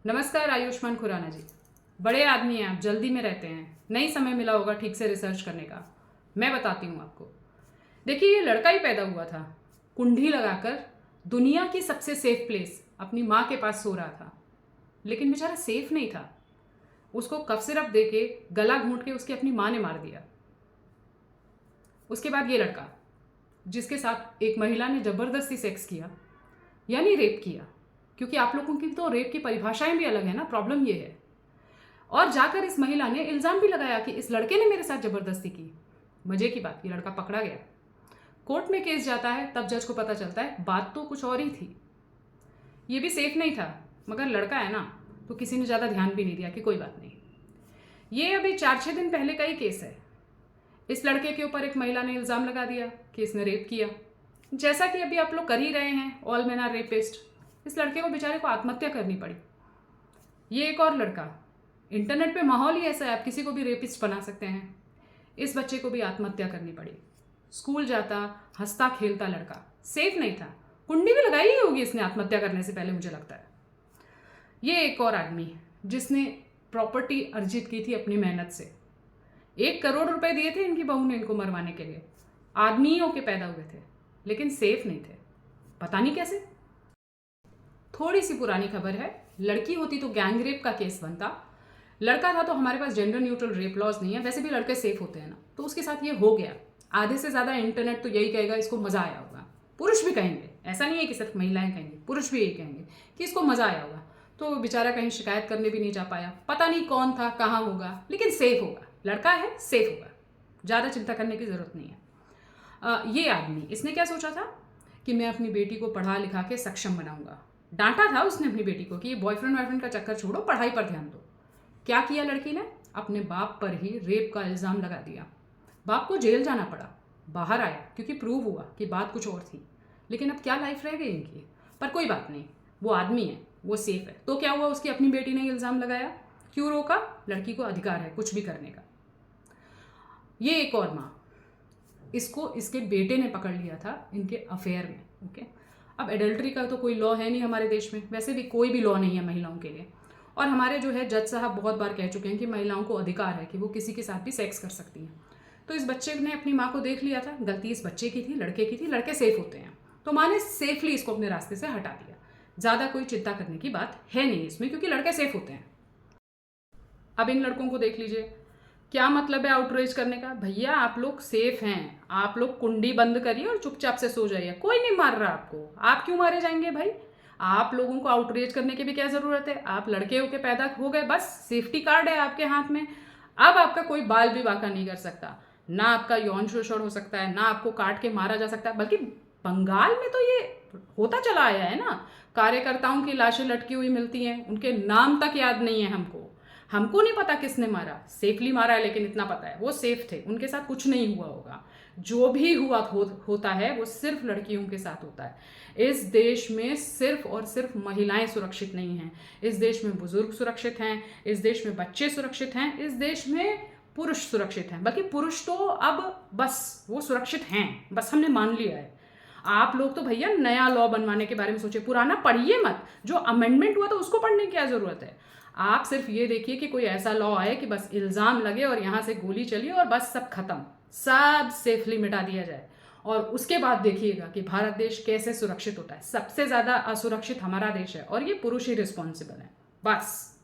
नमस्कार आयुष्मान खुराना जी। बड़े आदमी हैं आप, जल्दी में रहते हैं, नहीं समय मिला होगा ठीक से रिसर्च करने का। मैं बताती हूँ आपको। देखिए, ये लड़का ही पैदा हुआ था कुंडी लगाकर दुनिया की सबसे सेफ प्लेस अपनी माँ के पास सो रहा था, लेकिन बेचारा सेफ नहीं था। उसको कफ सिरप दे के गला घूंट के उसकी अपनी माँ ने मार दिया। उसके बाद ये लड़का जिसके साथ एक महिला ने जबरदस्ती सेक्स किया, यानी रेप किया, क्योंकि आप लोगों की तो रेप की परिभाषाएं भी अलग है ना, प्रॉब्लम ये है। और जाकर इस महिला ने इल्जाम भी लगाया कि इस लड़के ने मेरे साथ जबरदस्ती की। मजे की बात, ये लड़का पकड़ा गया। कोर्ट में केस जाता है तब जज को पता चलता है बात तो कुछ और ही थी। ये भी सेफ नहीं था, मगर लड़का है ना, तो किसी ने ज़्यादा ध्यान भी नहीं दिया कि कोई बात नहीं। ये अभी 4-6 दिन पहले का ही केस है। इस लड़के के ऊपर एक महिला ने इल्ज़ाम लगा दिया कि इसने रेप किया। जैसा कि अभी आप लोग कर ही रहे हैं, ऑल मेन आर रेपिस्ट। इस लड़के को बेचारे को आत्महत्या करनी पड़ी। ये एक और लड़का, इंटरनेट पे माहौल ही ऐसा है, आप किसी को भी रेपिस्ट बना सकते हैं। इस बच्चे को भी आत्महत्या करनी पड़ी। स्कूल जाता, हंसता खेलता लड़का, सेफ नहीं था। कुंडी भी लगाई ही होगी इसने आत्महत्या करने से पहले, मुझे लगता है। ये एक और आदमी जिसने प्रॉपर्टी अर्जित की थी अपनी मेहनत से। 1 करोड़ रुपए दिए थे इनकी बहू ने इनको मरवाने के लिए। आदमियों के पैदा हुए थे, लेकिन सेफ नहीं थे। पता नहीं कैसे। थोड़ी सी पुरानी खबर है, लड़की होती तो गैंग रेप का केस बनता। लड़का था तो हमारे पास जेंडर न्यूट्रल रेप लॉज नहीं है, वैसे भी लड़के सेफ होते हैं ना, तो उसके साथ ये हो गया। आधे से ज़्यादा इंटरनेट तो यही कहेगा इसको मज़ा आया होगा। पुरुष भी कहेंगे, ऐसा नहीं है कि सिर्फ महिलाएं कहेंगे, पुरुष भी यही कहेंगे कि इसको मज़ा आया होगा। तो बेचारा कहीं शिकायत करने भी नहीं जा पाया। पता नहीं कौन था, कहाँ होगा, लेकिन सेफ होगा। लड़का है, सेफ होगा, ज़्यादा चिंता करने की ज़रूरत नहीं है। ये आदमी, इसने क्या सोचा था कि मैं अपनी बेटी को पढ़ा लिखा के सक्षम बनाऊंगा। डांटा था उसने अपनी बेटी को कि ये बॉयफ्रेंड वॉयफ्रेंड का चक्कर छोड़ो, पढ़ाई पर ध्यान दो। क्या किया लड़की ने? अपने बाप पर ही रेप का इल्ज़ाम लगा दिया। बाप को जेल जाना पड़ा, बाहर आया क्योंकि प्रूव हुआ कि बात कुछ और थी। लेकिन अब क्या लाइफ रह गई इनकी। पर कोई बात नहीं, वो आदमी है, वो सेफ है। तो क्या हुआ, उसकी अपनी बेटी ने इल्ज़ाम लगाया, क्यों रोका? लड़की को अधिकार है कुछ भी करने का। ये एक और माँ, इसको इसके बेटे ने पकड़ लिया था इनके अफेयर में। ओके, अब एडल्ट्री का तो कोई लॉ है नहीं हमारे देश में, वैसे भी कोई भी लॉ नहीं है महिलाओं के लिए। और हमारे जो है जज साहब बहुत बार कह चुके हैं कि महिलाओं को अधिकार है कि वो किसी के साथ भी सेक्स कर सकती हैं। तो इस बच्चे ने अपनी माँ को देख लिया था, गलती इस बच्चे की थी, लड़के की थी। लड़के सेफ होते हैं, तो माँ ने सेफली इसको अपने रास्ते से हटा दिया। ज़्यादा कोई चिंता करने की बात है नहीं इसमें, क्योंकि लड़के सेफ होते हैं। अब इन लड़कों को देख लीजिए, क्या मतलब है आउटरीच करने का? भैया आप लोग सेफ हैं, आप लोग कुंडी बंद करिए और चुपचाप से सो जाइए, कोई नहीं मार रहा आपको। आप क्यों मारे जाएंगे भाई? आप लोगों को आउटरीच करने की भी क्या ज़रूरत है? आप लड़के होके पैदा हो गए, बस सेफ्टी कार्ड है आपके हाथ में। अब आपका कोई बाल भी बांका नहीं कर सकता, ना आपका यौन शोषण हो सकता है, ना आपको काट के मारा जा सकता है। बल्कि बंगाल में तो ये होता चला आया है ना, कार्यकर्ताओं की लाशें लटकी हुई मिलती हैं, उनके नाम तक याद नहीं है हमको। हमको नहीं पता किसने मारा, सेफली मारा है, लेकिन इतना पता है वो सेफ थे, उनके साथ कुछ नहीं हुआ होगा। जो भी हुआ होता है वो सिर्फ लड़कियों के साथ होता है। इस देश में सिर्फ और सिर्फ महिलाएं सुरक्षित नहीं हैं। इस देश में बुजुर्ग सुरक्षित हैं, इस देश में बच्चे सुरक्षित हैं, इस देश में पुरुष सुरक्षित हैं। बल्कि पुरुष तो अब बस वो सुरक्षित हैं, बस हमने मान लिया है। आप लोग तो भैया नया लॉ बनवाने के बारे में सोचिए, पुराना पढ़िए मत। जो अमेंडमेंट हुआ था उसको पढ़ने की क्या जरूरत है? आप सिर्फ ये देखिए कि कोई ऐसा लॉ आए कि बस इल्ज़ाम लगे और यहाँ से गोली चली और बस सब खत्म, सब सेफली मिटा दिया जाए। और उसके बाद देखिएगा कि भारत देश कैसे सुरक्षित होता है। सबसे ज़्यादा असुरक्षित हमारा देश है और ये पुरुष ही रिस्पॉन्सिबल है, बस।